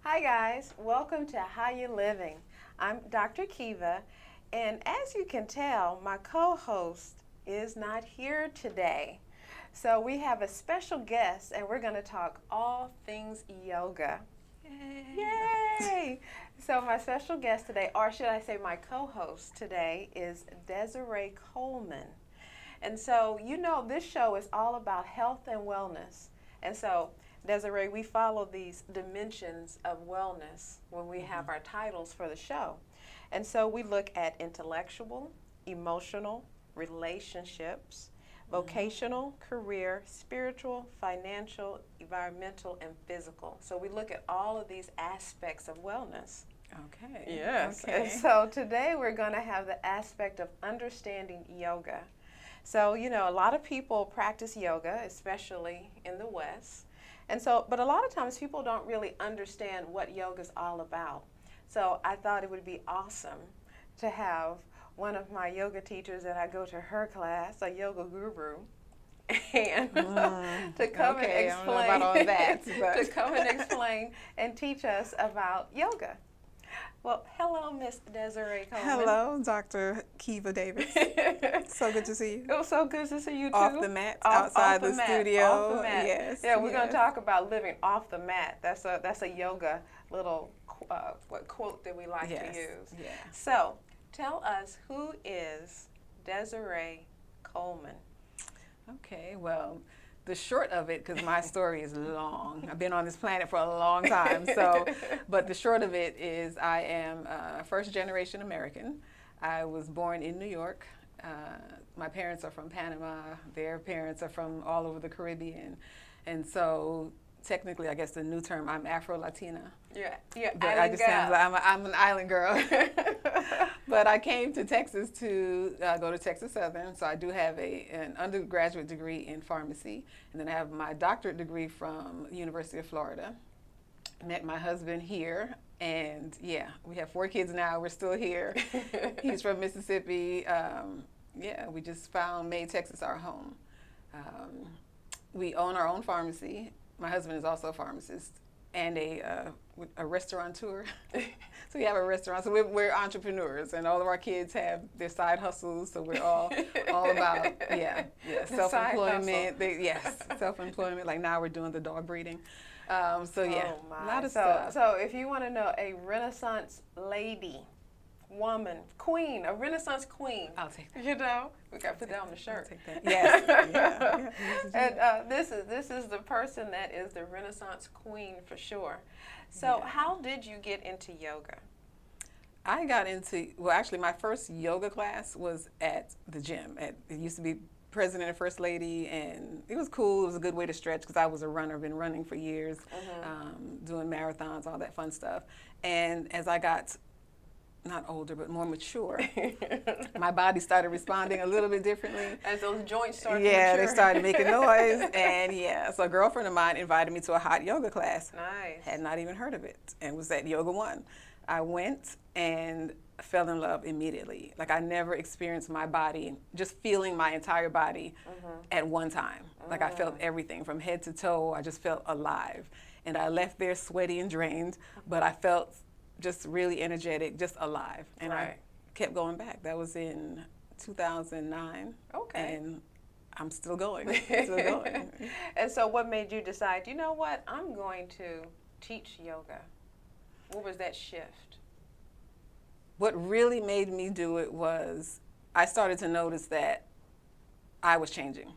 Hi guys, welcome to How You Living. I'm Dr. Kiva, and as you can tell, my co-host is not here today. So we have a special guest and we're going to talk all things yoga. Yay! So my special guest today, or should I say my co-host today, is Desiree Coleman. And so, this show is all about health and wellness. And so, Desiree, we follow these dimensions of wellness when we have our titles for the show. And so we look at intellectual, emotional, relationships, vocational, career, spiritual, financial, environmental, and physical. So we look at all of these aspects of wellness. Okay. Yes. Okay. And so today we're going to have the aspect of understanding yoga. So, a lot of people practice yoga, especially in the West. And so, but a lot of times people don't really understand what yoga is all about. So I thought it would be awesome to have one of my yoga teachers that I go to her class, a yoga guru, and to come and explain, I don't know about all that, to come and explain and teach us about yoga. Well, hello, Miss Desiree Coleman. Hello, Dr. Kiva Davis. So good to see you. It was so good to see you too. Off the mat, outside the studio. Off the mat. Yes. Yeah, we're going to talk about living off the mat. That's a yoga little quote that we like to use. Yeah. So, tell us, who is Desiree Coleman? Okay, well, the short of it, because my story is long. I've been on this planet for a long time. But the short of it is I am a first generation American. I was born in New York. My parents are from Panama. Their parents are from all over the Caribbean. And so technically, I guess the new term, I'm Afro-Latina. Yeah, but I just sound like I'm an island girl. But I came to Texas to go to Texas Southern, so I do have an undergraduate degree in pharmacy, and then I have my doctorate degree from University of Florida. Met my husband here, and yeah, we have 4 kids now. We're still here. He's from Mississippi. We just made Texas our home. We own our own pharmacy. My husband is also a pharmacist and a restaurateur. So we have a restaurant. So we're entrepreneurs, and all of our kids have their side hustles. So we're all about self-employment. Self-employment. Like now we're doing the dog breeding. A lot of stuff. So if you want to know a Renaissance lady, woman, queen, a Renaissance queen. I'll take that. We got to put that on the shirt. I'll take that. Yes. And this is the person that is the Renaissance queen for sure. So how did you get into yoga? I got into, actually my first yoga class was at the gym. It used to be President and First Lady, and it was cool. It was a good way to stretch because I was a runner, been running for years, doing marathons, all that fun stuff. And as I got not older, but more mature, my body started responding a little bit differently. As those joints started to mature. they started making noise. And so a girlfriend of mine invited me to a hot yoga class. Nice. Had not even heard of it, and was at Yoga One. I went and fell in love immediately. Like I never experienced my body, just feeling my entire body at one time. Like I felt everything from head to toe. I just felt alive. And I left there sweaty and drained, but I felt just really energetic, just alive. And I kept going back. That was in 2009. Okay. And I'm still going, still going. And so what made you decide, you know what, I'm going to teach yoga? What was that shift? What really made me do it was I started to notice that I was changing,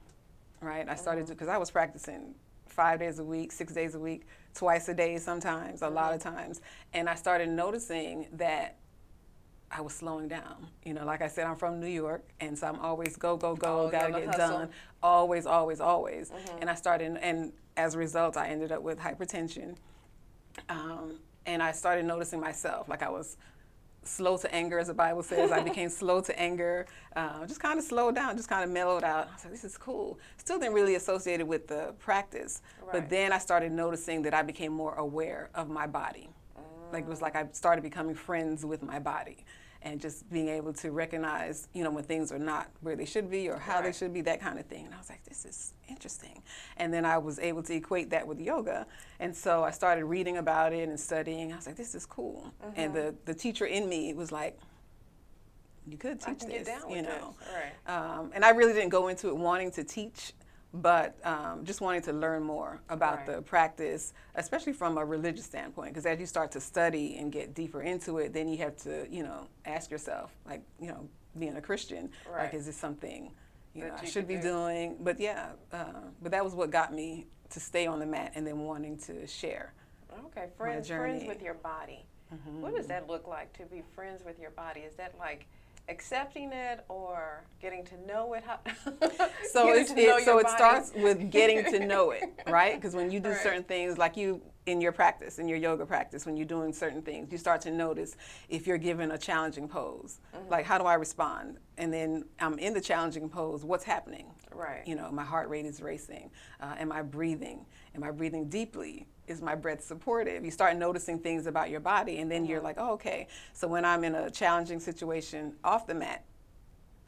right? I started to, because I was practicing 5 days a week, 6 days a week, twice a day sometimes, a lot of times. And I started noticing that I was slowing down. Like I said, I'm from New York, and so I'm always go, gotta get done. Always, always, always. And I started, and as a result, I ended up with hypertension. And I started noticing myself, like I was slow to anger, as the Bible says. I became slow to anger, just kind of slowed down, just kind of mellowed out. I was like, this is cool. Still didn't really associate it with the practice, but then I started noticing that I became more aware of my body. Like it was like I started becoming friends with my body. and just being able to recognize, when things are not where they should be or how they should be, that kind of thing. And I was like, this is interesting. And then I was able to equate that with yoga. And so I started reading about it and studying. I was like, this is cool. And the teacher in me was like, you could teach this, get down with this. Right. And I really didn't go into it wanting to teach, but just wanting to learn more about the practice, especially from a religious standpoint. Because as you start to study and get deeper into it, then you have to, ask yourself, like, being a Christian, like, is this something, I should be doing? But but that was what got me to stay on the mat and then wanting to share. Okay, friends with your body. What does that look like, to be friends with your body? Is that like accepting it or getting to know it? So it starts with getting to know it, right? Because when you do certain things, like you in your practice, in your yoga practice, when you're doing certain things, you start to notice if you're given a challenging pose, like, how do I respond? And then I'm in the challenging pose, what's happening? Right. My heart rate is racing. Am I breathing? Am I breathing deeply? Is my breath supportive? You start noticing things about your body, and then you're like, oh, okay. So when I'm in a challenging situation off the mat,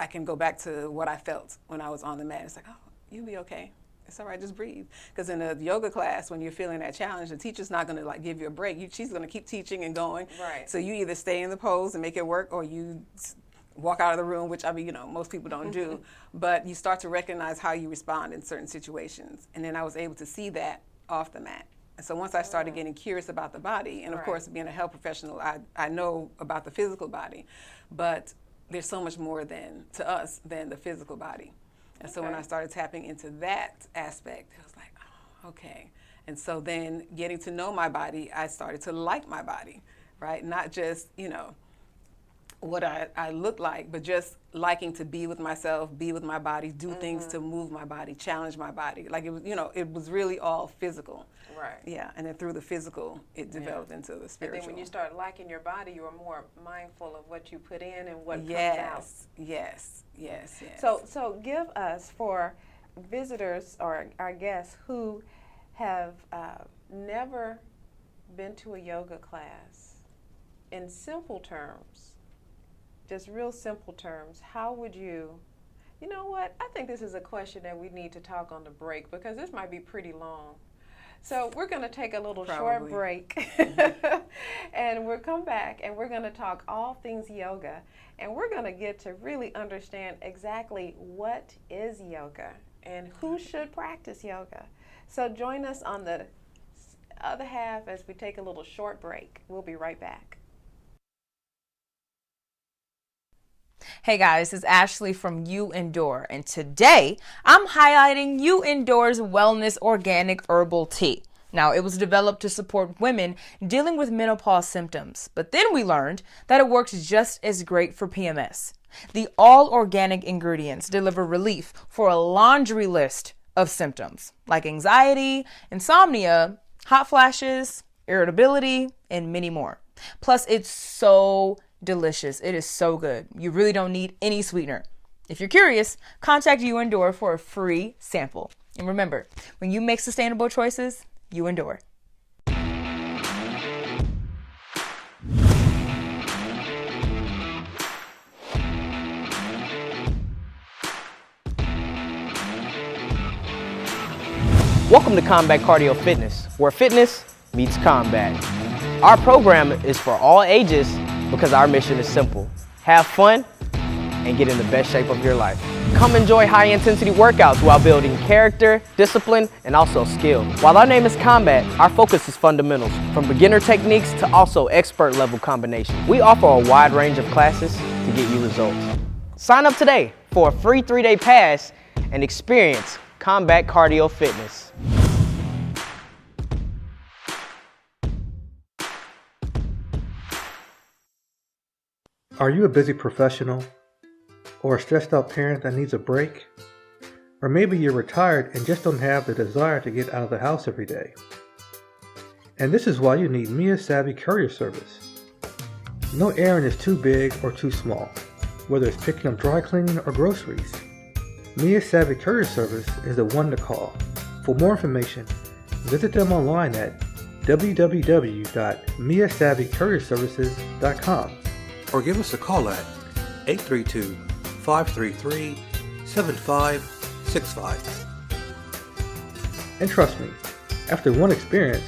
I can go back to what I felt when I was on the mat. It's like, oh, you'll be okay. It's all right, just breathe. Because in a yoga class, when you're feeling that challenge, the teacher's not going to like give you a break. She's going to keep teaching and going. Right. So you either stay in the pose and make it work, or you walk out of the room, which most people don't do. But you start to recognize how you respond in certain situations. And then I was able to see that off the mat. And so once I started getting curious about the body, and of course, being a health professional, I know about the physical body, but there's so much more to us than the physical body. And so when I started tapping into that aspect, I was like, oh, okay. And so then getting to know my body, I started to like my body, right? Not just, what I look like, but just liking to be with myself, be with my body, do things to move my body, challenge my body. Like, it was, it was really all physical. Right. Yeah, and then through the physical, it developed into the spiritual. And then when you start liking your body, you are more mindful of what you put in and what comes out. Yes. So give us, for visitors or our guests who have never been to a yoga class, in simple terms, just real simple terms, how would you know what? I think this is a question that we need to talk on the break, because this might be pretty long. So we're going to take a little short break, and we'll come back, and we're going to talk all things yoga, and we're going to get to really understand exactly what is yoga and who should practice yoga. So join us on the other half as we take a little short break. We'll be right back. Hey guys, it's Ashley from You Endure, and today I'm highlighting You Endure's Wellness Organic Herbal Tea. Now, it was developed to support women dealing with menopause symptoms, but then we learned that it works just as great for PMS. The all-organic ingredients deliver relief for a laundry list of symptoms like anxiety, insomnia, hot flashes, irritability, and many more. Plus, it's so delicious. It is so good. You really don't need any sweetener. If you're curious, contact You Endure for a free sample. And remember, when you make sustainable choices, you endure. Welcome to Combat Cardio Fitness, where fitness meets combat. Our program is for all ages because our mission is simple: have fun and get in the best shape of your life. Come enjoy high-intensity workouts while building character, discipline, and also skill. While our name is Combat, our focus is fundamentals, from beginner techniques to also expert-level combinations. We offer a wide range of classes to get you results. Sign up today for a free 3-day pass and experience Combat Cardio Fitness. Are you a busy professional or a stressed out parent that needs a break? Or maybe you're retired and just don't have the desire to get out of the house every day. And this is why you need Mia Savvy Courier Service. No errand is too big or too small, whether it's picking up dry cleaning or groceries. Mia Savvy Courier Service is the one to call. For more information, visit them online at www.miasavvycourierservices.com. or give us a call at 832-533-7565. And trust me, after one experience,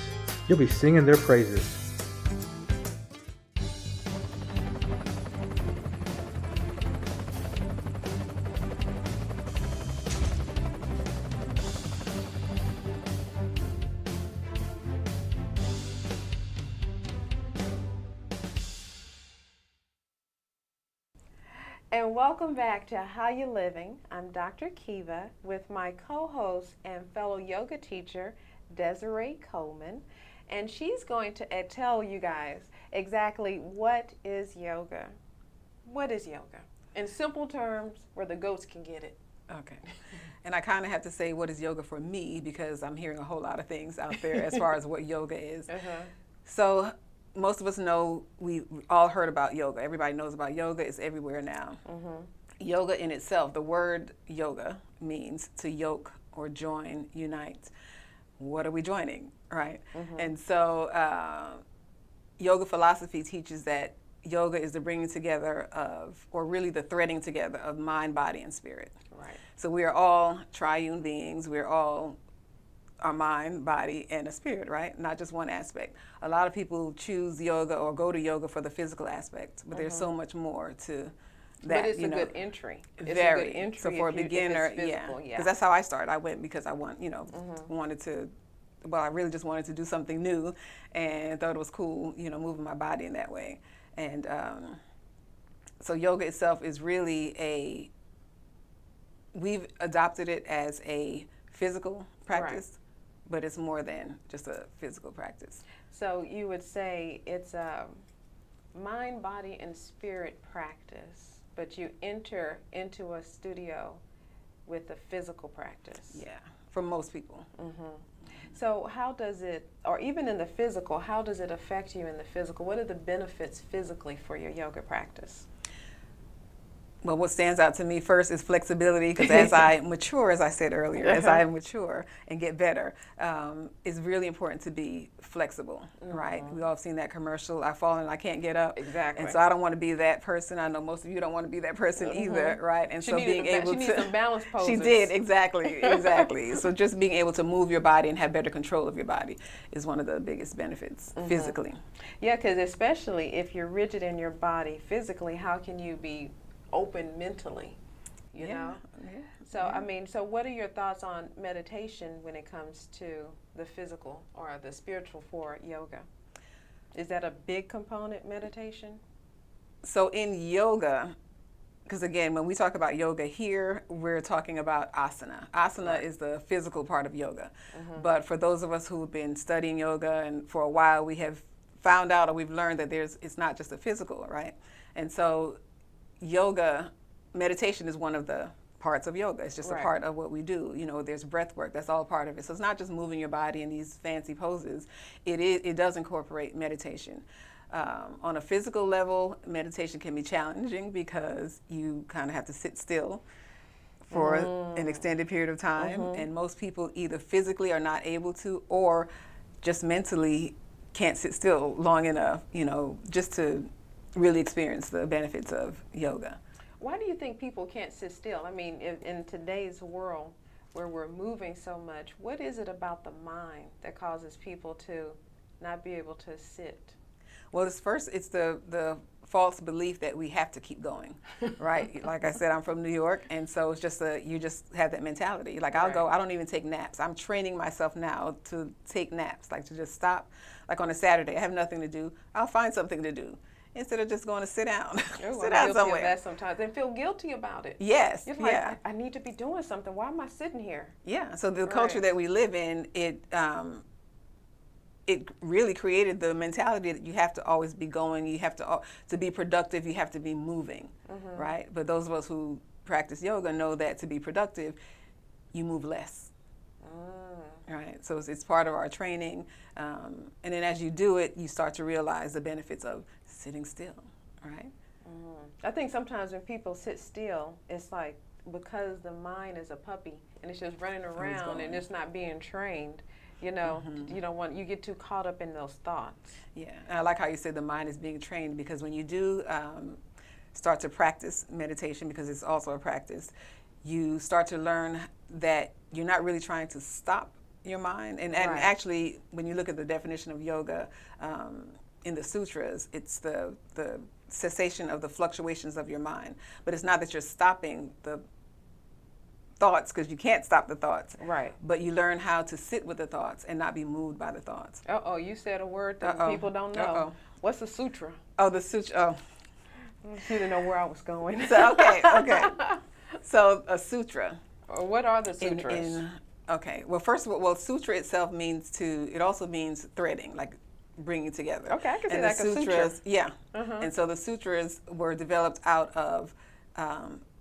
you'll be singing their praises. And welcome back to How You Living. I'm Dr. Kiva with my co-host and fellow yoga teacher, Desiree Coleman. And she's going to tell you guys exactly what is yoga. What is yoga? In simple terms, where the goats can get it. Okay. And I kind of have to say what is yoga for me because I'm hearing a whole lot of things out there as far as what yoga is. So most of us know, we all heard about yoga. Everybody knows about yoga. It's everywhere now. Yoga in itself, the word yoga means to yoke or join, unite. What are we joining, right? And so yoga philosophy teaches that yoga is the bringing together of, or really the threading together of mind, body, and spirit. Right. So we are all triune beings. We're all our mind, body, and a spirit, right? Not just one aspect. A lot of people choose yoga or go to yoga for the physical aspect, but there's so much more to that. But it's a good entry. It's Very. a good entry. So for a beginner, yeah. Because that's how I started. I went because I wanted to, well, I really just wanted to do something new and thought it was cool, moving my body in that way. And so yoga itself is really we've adopted it as a physical practice. But it's more than just a physical practice. So you would say it's a mind, body, and spirit practice, but you enter into a studio with a physical practice. Yeah, for most people. So how does it, or even in the physical, how does it affect you in the physical? What are the benefits physically for your yoga practice? Well, what stands out to me first is flexibility, because as I mature, as I said earlier, as I mature and get better, it's really important to be flexible, right? We all have seen that commercial, I fall and I can't get up. Exactly. And so I don't want to be that person. I know most of you don't want to be that person either, right? And She needs some balance poses. She did, exactly. So just being able to move your body and have better control of your body is one of the biggest benefits physically. Yeah, because especially if you're rigid in your body physically, how can you be open mentally, you know? So I mean, so what are your thoughts on meditation when it comes to the physical or the spiritual for yoga? Is that a big component, meditation? So in yoga, because again, when we talk about yoga here, we're talking about asana. Asana is the physical part of yoga. But for those of us who have been studying yoga and for a while, we have found out or we've learned that it's not just a physical, right? And so yoga, meditation is one of the parts of yoga. It's just a part of what we do. There's breath work. That's all part of it. So it's not just moving your body in these fancy poses. It does incorporate meditation. On a physical level, meditation can be challenging because you kind of have to sit still for an extended period of time. And most people either physically are not able to or just mentally can't sit still long enough, just to really experience the benefits of yoga. Why do you think people can't sit still? I mean, in today's world where we're moving so much, what is it about the mind that causes people to not be able to sit? Well, it's the false belief that we have to keep going, right? Like I said, I'm from New York, and so it's just you just have that mentality. Like I don't even take naps. I'm training myself now to take naps, like to just stop. Like on a Saturday, I have nothing to do. I'll find something to do instead of just going to sit down. Sit down somewhere. That sometimes and feel guilty about it. Yes. You're like, I need to be doing something. Why am I sitting here? Yeah. So the culture that we live in, it really created the mentality that you have to always be going. You have to be productive. You have to be moving, right? But those of us who practice yoga know that to be productive, you move less. Right, so it's part of our training, and then as you do it, you start to realize the benefits of sitting still, right? I think sometimes when people sit still, it's like because the mind is a puppy and it's just running around and it's not being trained, You know, you don't want, you get too caught up in those thoughts. Yeah, and I like how you said the mind is being trained, because when you do start to practice meditation, because it's also a practice, you start to learn that you're not really trying to stop your mind. And Right. actually, when you look at the definition of yoga in the sutras, it's the cessation of the fluctuations of your mind. But it's not that you're stopping the thoughts, because you can't stop the thoughts. Right. But you learn how to sit with the thoughts and not be moved by the thoughts. Uh-oh, you said a word that Uh-oh. people don't know. Uh-oh. What's a sutra? Oh, the sutra. You didn't know where I was going. So, okay. So a sutra. What are the sutras? Okay. Well, first of all, sutra itself it also means threading, like bringing together. Okay, I can see and that, the like a sutra. sutras, yeah. And so the sutras were developed out of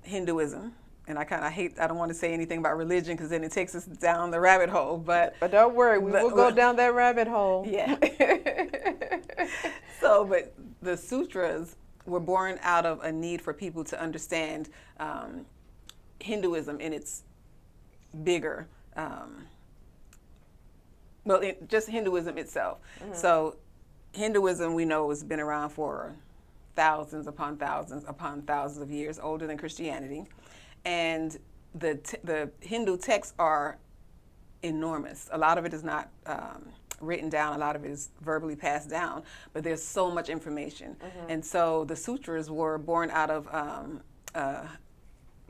Hinduism. And I don't want to say anything about religion, because then it takes us down the rabbit hole. But don't worry, we will go down that rabbit hole. Yeah. But the sutras were born out of a need for people to understand Hinduism in its bigger, just Hinduism itself. So Hinduism, we know, has been around for thousands upon thousands of years, older than Christianity. And the Hindu texts are enormous. A lot of it is not written down, a lot of it is verbally passed down, but there's so much information. And so the sutras were born out of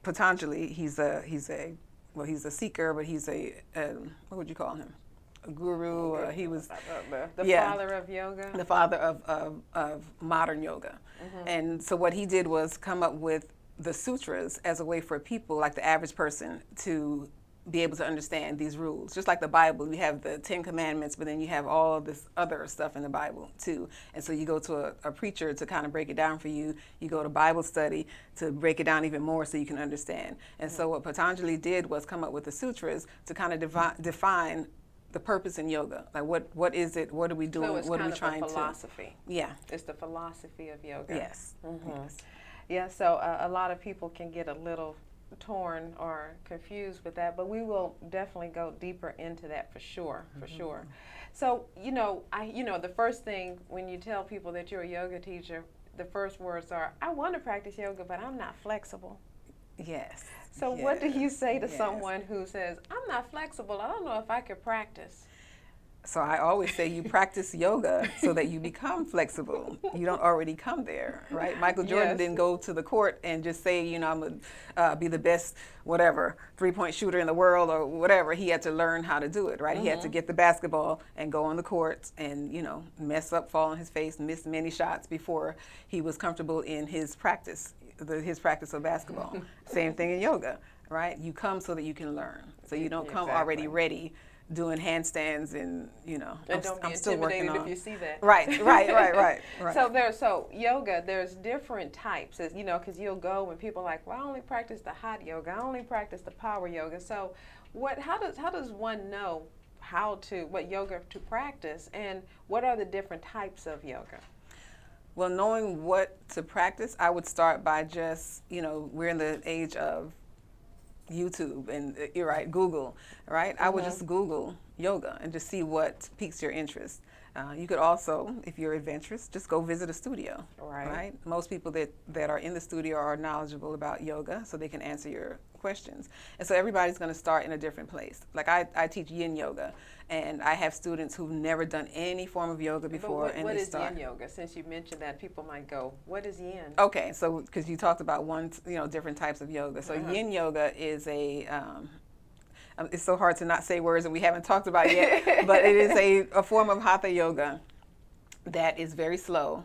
Patanjali. He's a seeker, but he's what would you call him? A guru. He was the father of yoga. The father of modern yoga. And so what he did was come up with the sutras as a way for people, like the average person, to be able to understand these rules. Just like the Bible, you have the 10 Commandments, but then you have all of this other stuff in the Bible too. And so you go to a preacher to kind of break it down for you. You go to Bible study to break it down even more so you can understand. And so what Patanjali did was come up with the sutras to kind of define the purpose in yoga. Like what is it? What are we doing? So it's what are kind we of trying a philosophy. to? Yeah. It's the philosophy of yoga. Yes. Yes. Yeah, so a lot of people can get a little torn or confused with that, but we will definitely go deeper into that for sure, sure. So, the first thing when you tell people that you're a yoga teacher, the first words are, I want to practice yoga, but I'm not flexible. Yes. So what do you say to someone who says, I'm not flexible, I don't know if I could practice? So I always say you practice yoga so that you become flexible. You don't already come there, right? Michael Jordan didn't go to the court and just say, I'm going to be the best, whatever, three-point shooter in the world or whatever. He had to learn how to do it, right? He had to get the basketball and go on the court and, mess up, fall on his face, miss many shots before he was comfortable in his practice, his practice of basketball. Same thing in yoga, right? You come so that you can learn. So you don't come already ready doing handstands and and don't be intimidated if you see that. Right. So yoga, there's different types, because you'll go when people are like, well, I only practice the hot yoga, I only practice the power yoga. So how does one know what yoga to practice, and what are the different types of yoga? Well, knowing what to practice, I would start by just, we're in the age of YouTube and you're right, Google, right? I would just Google yoga and just see what piques your interest. You could also, if you're adventurous, just go visit a studio, right? Most people that are in the studio are knowledgeable about yoga, so they can answer your questions. And so everybody's going to start in a different place. Like I teach yin yoga, and I have students who've never done any form of yoga before. What is yin yoga? Since you mentioned that, people might go, what is yin? Okay, so because you talked about different types of yoga. So yin yoga is it's so hard to not say words that we haven't talked about yet, but it is a form of hatha yoga that is very slow.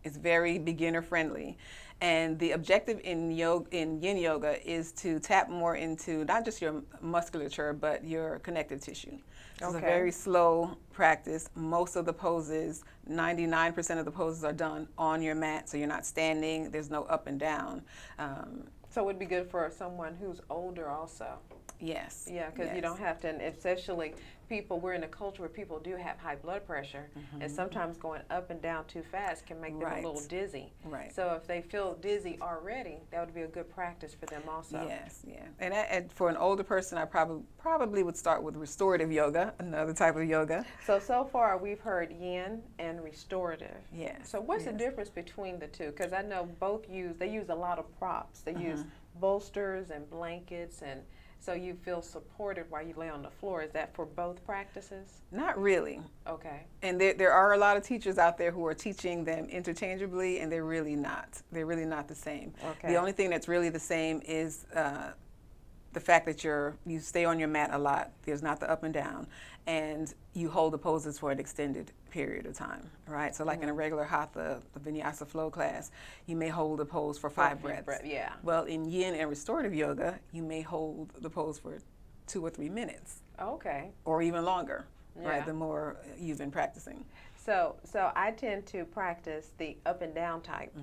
It's very beginner friendly. And the objective in yin yoga is to tap more into not just your musculature, but your connective tissue. So it's a very slow practice. Most of the poses, 99% of the poses are done on your mat, so you're not standing. There's no up and down. So it would be good for someone who's older also. Yes. Yeah, because you yes. don't have to, and especially people, we're in a culture where people do have high blood pressure, and sometimes going up and down too fast can make them a little dizzy. Right. So if they feel dizzy already, that would be a good practice for them also. Yes, yeah. And for an older person, I probably would start with restorative yoga, another type of yoga. So far we've heard yin and restorative. Yes. So what's the difference between the two? Because I know they use a lot of props. They use bolsters and blankets, and so you feel supported while you lay on the floor. Is that for both practices? Not really. Okay. And there are a lot of teachers out there who are teaching them interchangeably, and they're really not. They're really not the same. Okay. The only thing that's really the same is the fact that you stay on your mat a lot. There's not the up and down, and you hold the poses for an extended period of time, right? So like in a regular hatha, the vinyasa flow class, you may hold the pose for 5 breaths. Yeah. Well, in yin and restorative yoga, you may hold the pose for 2 or 3 minutes, Okay. or even longer, Yeah. right? The more you've been practicing. So I tend to practice the up and down type,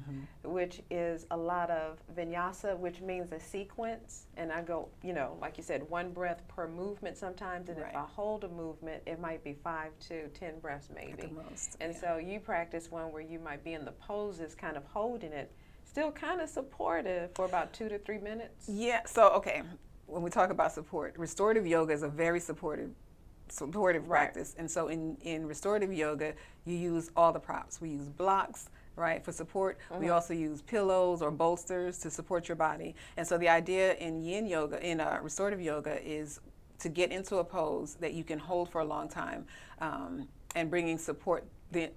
which is a lot of vinyasa, which means a sequence. And I go, like you said, 1 breath per movement sometimes. And if I hold a movement, it might be 5 to 10 breaths maybe. At the most, and so you practice one where you might be in the poses, kind of holding it, still kind of supportive for about 2 to 3 minutes. Yeah, so okay, when we talk about support, restorative yoga is a very supportive practice. And so in restorative yoga, you use all the props. We use blocks, right, for support. We also use pillows or bolsters to support your body. And so the idea in yin yoga, in restorative yoga, is to get into a pose that you can hold for a long time, and bringing support,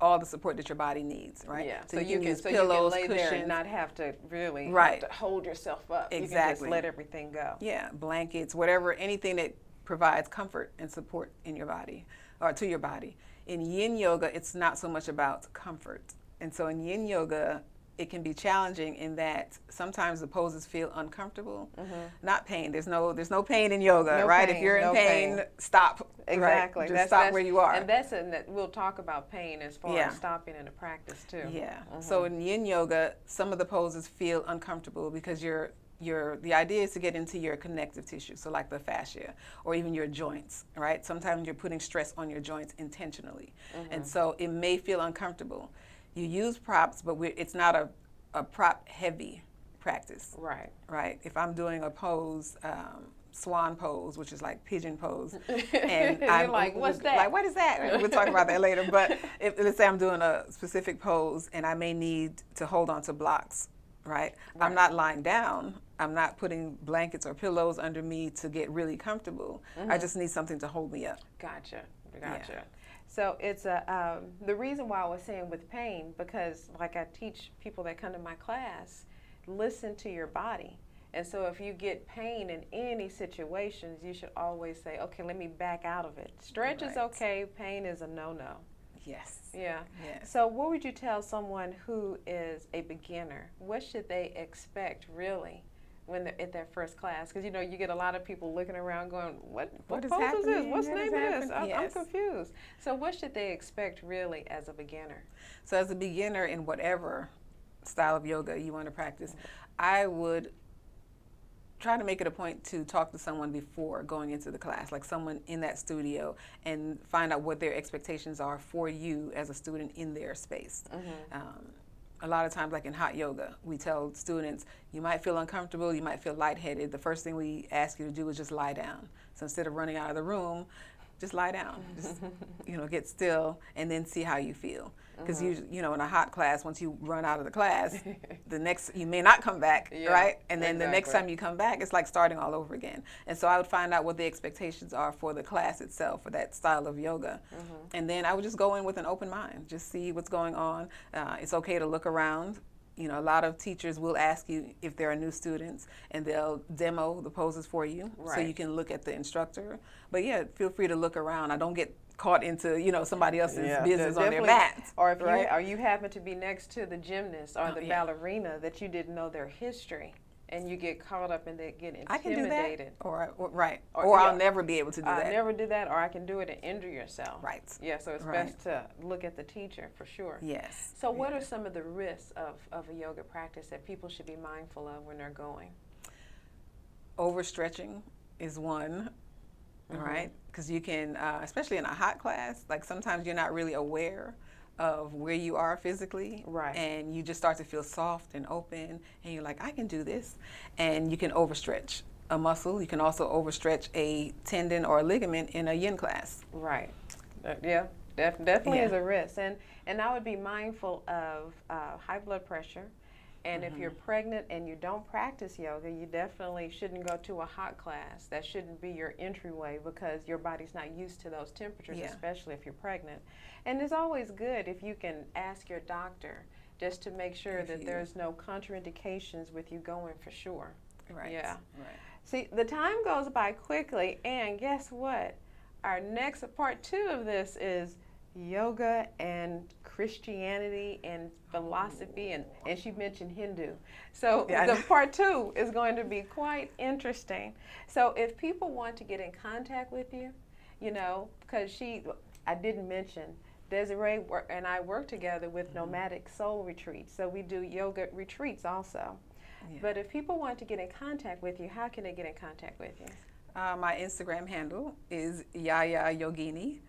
all the support that your body needs, right? Yeah, so you can use pillows, you can lay cushions, there and not have to really Right. have to hold yourself up. Exactly. You can just let everything go. Yeah, blankets, whatever, anything that provides comfort and support in your body, or to your body. In yin yoga, it's not so much about comfort. And so in yin yoga, it can be challenging in that sometimes the poses feel uncomfortable. Not pain. There's no pain in yoga, No right? pain, If you're in no pain, pain. stop. Exactly. Right? Just stop where you are. And we'll talk about pain as far Yeah. as stopping in the practice too. Yeah. So in yin yoga, some of the poses feel uncomfortable because the idea is to get into your connective tissue, so like the fascia or even your joints, right? Sometimes you're putting stress on your joints intentionally. And so it may feel uncomfortable. You use props, but it's not a prop heavy practice. Right. Right. If I'm doing a pose, swan pose, which is like pigeon pose, and You're like, what's that? Like, what is that? We'll talk about that later. But let's say I'm doing a specific pose and I may need to hold on to blocks, right? I'm not lying down. I'm not putting blankets or pillows under me to get really comfortable. I just need something to hold me up. Gotcha. Yeah. So it's the reason why I was saying with pain, because like I teach people that come to my class, listen to your body. And so if you get pain in any situations, you should always say, okay, let me back out of it. Stretch is okay, pain is a no-no. Yes. Yeah. Yes. So what would you tell someone who is a beginner? What should they expect really when they're at their first class? Because you get a lot of people looking around going, what is pose is this? happening? What's the What is name of this? happening? I'm Yes. confused. So what should they expect really as a beginner? So as a beginner in whatever style of yoga you want to practice, I would try to make it a point to talk to someone before going into the class, like someone in that studio, and find out what their expectations are for you as a student in their space. A lot of times, like in hot yoga, we tell students, you might feel uncomfortable, you might feel lightheaded. The first thing we ask you to do is just lie down. So instead of running out of the room, just lie down. Just, get still and then see how you feel. Because in a hot class, once you run out of the class, you may not come back, right? And then the next time you come back, it's like starting all over again. And so I would find out what the expectations are for the class itself, for that style of yoga. And then I would just go in with an open mind, just see what's going on. It's okay to look around. A lot of teachers will ask you if there are new students, and they'll demo the poses for you, so you can look at the instructor. But yeah, feel free to look around. I don't get caught into somebody else's business on their mats. Or if you happen to be next to the gymnast or the ballerina that you didn't know their history, and you get caught up and they get intimidated. I can do that. Or I'll never be able to do that. I never do that, or I can do it and injure yourself. Right. Yeah, so it's best to look at the teacher for sure. Yes. So what are some of the risks of a yoga practice that people should be mindful of when they're going? Overstretching is one, right? Because you can, especially in a hot class, like sometimes you're not really aware of where you are physically, Right. and you just start to feel soft and open, and you're like, I can do this, and you can overstretch a muscle. You can also overstretch a tendon or a ligament in a yin class. Right. Yeah. Definitely Yeah. is a risk, and I would be mindful of high blood pressure. And if you're pregnant and you don't practice yoga, you definitely shouldn't go to a hot class. That shouldn't be your entryway because your body's not used to those temperatures, Yeah. especially if you're pregnant. And it's always good if you can ask your doctor just to make sure that there's no contraindications with you going for sure. Right. Yeah. Right. See, the time goes by quickly, and guess what? Our next part 2 of this is yoga and Christianity and philosophy, and she mentioned Hindu. So the part 2 is going to be quite interesting. So if people want to get in contact with you, you know, because I didn't mention, Desiree and I work together with Nomadic Soul Retreats, so we do yoga retreats also. Yeah. But if people want to get in contact with you, how can they get in contact with you? My Instagram handle is Yaya Yogini.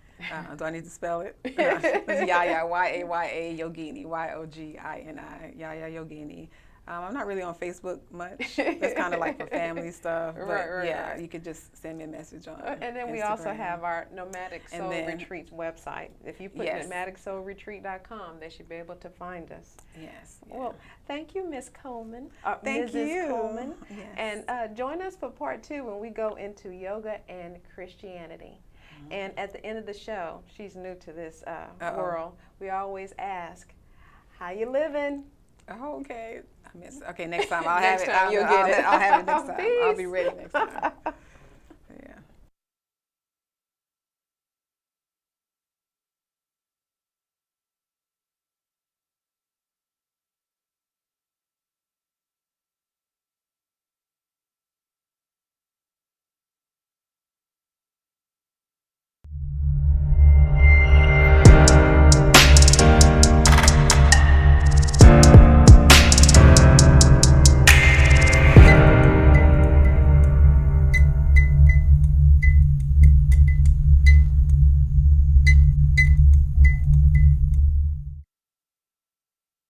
Do I need to spell it? No, it's Yaya, Y-A-Y-A Yogini, Y-O-G-I-N-I, Yaya Yogini. I'm not really on Facebook much. That's kind of like for family stuff. But Right. you could just send me a message on And then we Instagram. also have our Nomadic Soul And then- Retreats website. If you put Yes. nomadicsoulretreat.com, they should be able to find us. Yes. Yeah. Well, thank you, Miss Coleman. Thank Mrs. you. Coleman. Yes. And join us for part 2 when we go into yoga and Christianity. And at the end of the show, she's new to this world, we always ask, how you living? Oh, okay. Okay, next time I'll Next have it. time you'll get it. I'll have it next time. I'll be Peace. ready next time.